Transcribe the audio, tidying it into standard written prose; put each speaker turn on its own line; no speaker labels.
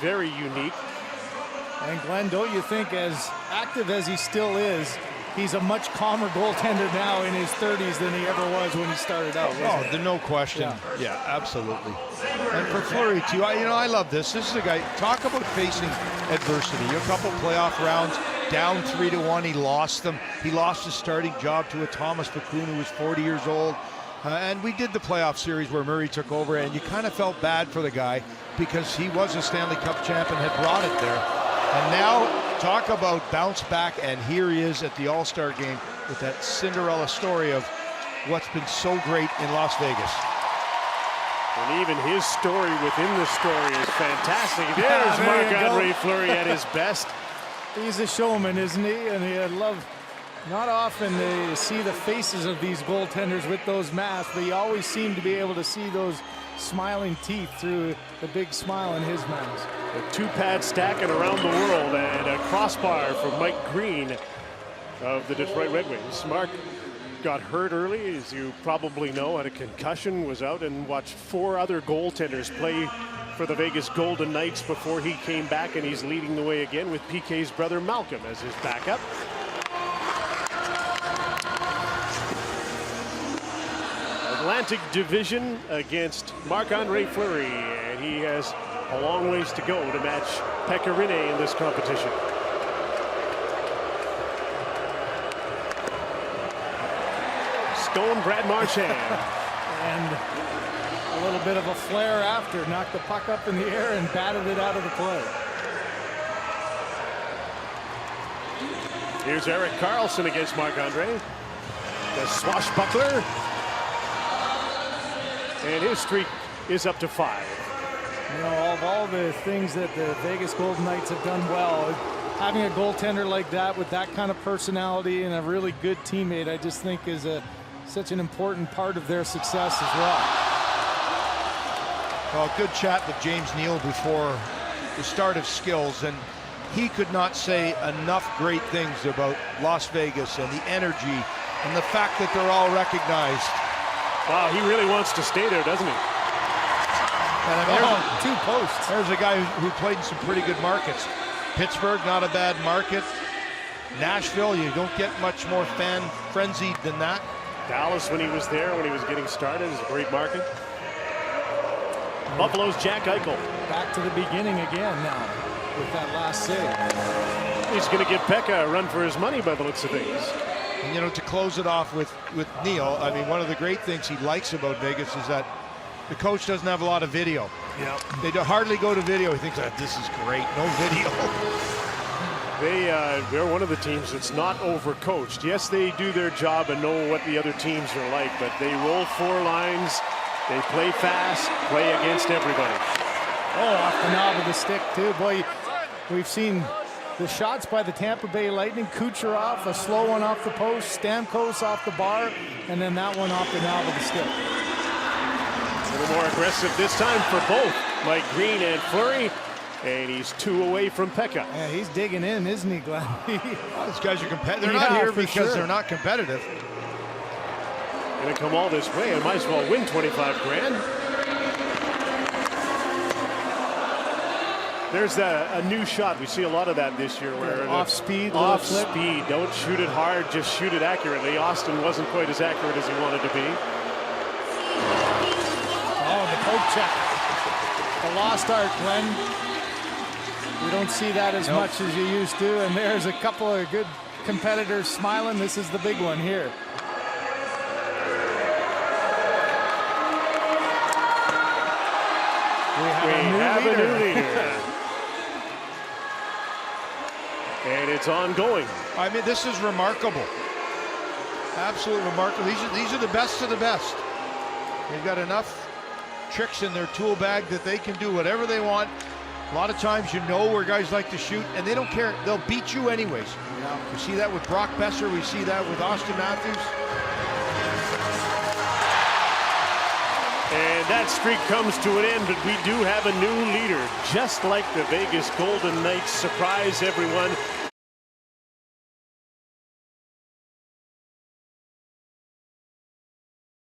Very unique.
And Glenn, don't you think, as active as he still is, he's a much calmer goaltender now in his 30s than he ever was when he started out?
Oh, there's no question. Yeah, absolutely. And for Fluery too, I love this. This is a guy, talk about facing adversity. A couple playoff rounds, down 3-1, he lost them. He lost his starting job to a Thomas Bakun who was 40 years old. And we did the playoff series where Murray took over, and you kind of felt bad for the guy because he was a Stanley Cup champ and had brought it there. And now, talk about bounce back, and here he is at the All-Star game with that Cinderella story of what's been so great in Las Vegas.
And even his story within the story is fantastic. There's Marc-André Fluery at his best.
He's a showman, isn't he? And I love, not often to see the faces of these goaltenders with those masks, but you always seem to be able to see those smiling teeth through the big smile in his mask.
A two-pad stacking around the world, and a crossbar from Mike Green of the Detroit Red Wings. Mark got hurt early, as you probably know, had a concussion, was out and watched 4 other goaltenders play for the Vegas Golden Knights before he came back, and he's leading the way again with PK's brother Malcolm as his backup. Atlantic Division against Marc-André Fleury, and he has a long ways to go to match Pekka Rinne in this competition. Stone Brad Marchand.
And a little bit of a flare after, knocked the puck up in the air and batted it out of the play.
Here's Erik Karlsson against Marc-André. The swashbuckler. And his streak is up to 5.
You know, of all the things that the Vegas Golden Knights have done well, having a goaltender like that with that kind of personality and a really good teammate, I just think is such an important part of their success as well.
Well, good chat with James Neal before the start of Skills, and he could not say enough great things about Las Vegas and the energy and the fact that they're all recognized.
Wow, he really wants to stay there, doesn't he?
And I mean,
2 posts.
There's a guy who played in some pretty good markets. Pittsburgh, not a bad market. Nashville, you don't get much more fan frenzied than that.
Dallas, when he was there, when he was getting started, is a great market. Buffalo's Jack Eichel.
Back to the beginning again now with that last save.
He's going to give Pekka a run for his money by the looks of things.
And, you know, to close it off with Neal, I mean, one of the great things he likes about Vegas is that the coach doesn't have a lot of video.
Yep.
They hardly go to video. He thinks, this is great, no video.
They're one of the teams that's not overcoached. Yes, they do their job and know what the other teams are like, but they roll 4 lines, they play fast, play against everybody.
Oh, off the knob of the stick, too. Boy, we've seen the shots by the Tampa Bay Lightning. Kucherov, a slow one off the post, Stamkos off the bar, and then that one off the knob of the stick.
A little more aggressive this time for both Mike Green and Fleury, and he's 2 away from Pekka.
Yeah, he's digging in, isn't he, Glenn?
Well, these guys are competitive. They're not here because they're not competitive.
Gonna come all this way and might as well win 25 grand. There's a new shot. We see a lot of that this year, where
off speed,
don't shoot it hard, just shoot it accurately. Austin wasn't quite as accurate as he wanted to be.
Oh, the poke check. The lost art, Glenn. You don't see that as much as you used to, and there's a couple of good competitors smiling. This is the big one here. We have a new leader.
And it's ongoing.
I mean, this is remarkable. Absolutely remarkable. These are the best of the best. They've got enough tricks in their tool bag that they can do whatever they want. A lot of times, you know where guys like to shoot, and they don't care. They'll beat you anyways. Yeah. We see that with Brock Besser. We see that with Austin Matthews.
And that streak comes to an end, but we do have a new leader. Just like the Vegas Golden Knights surprise everyone,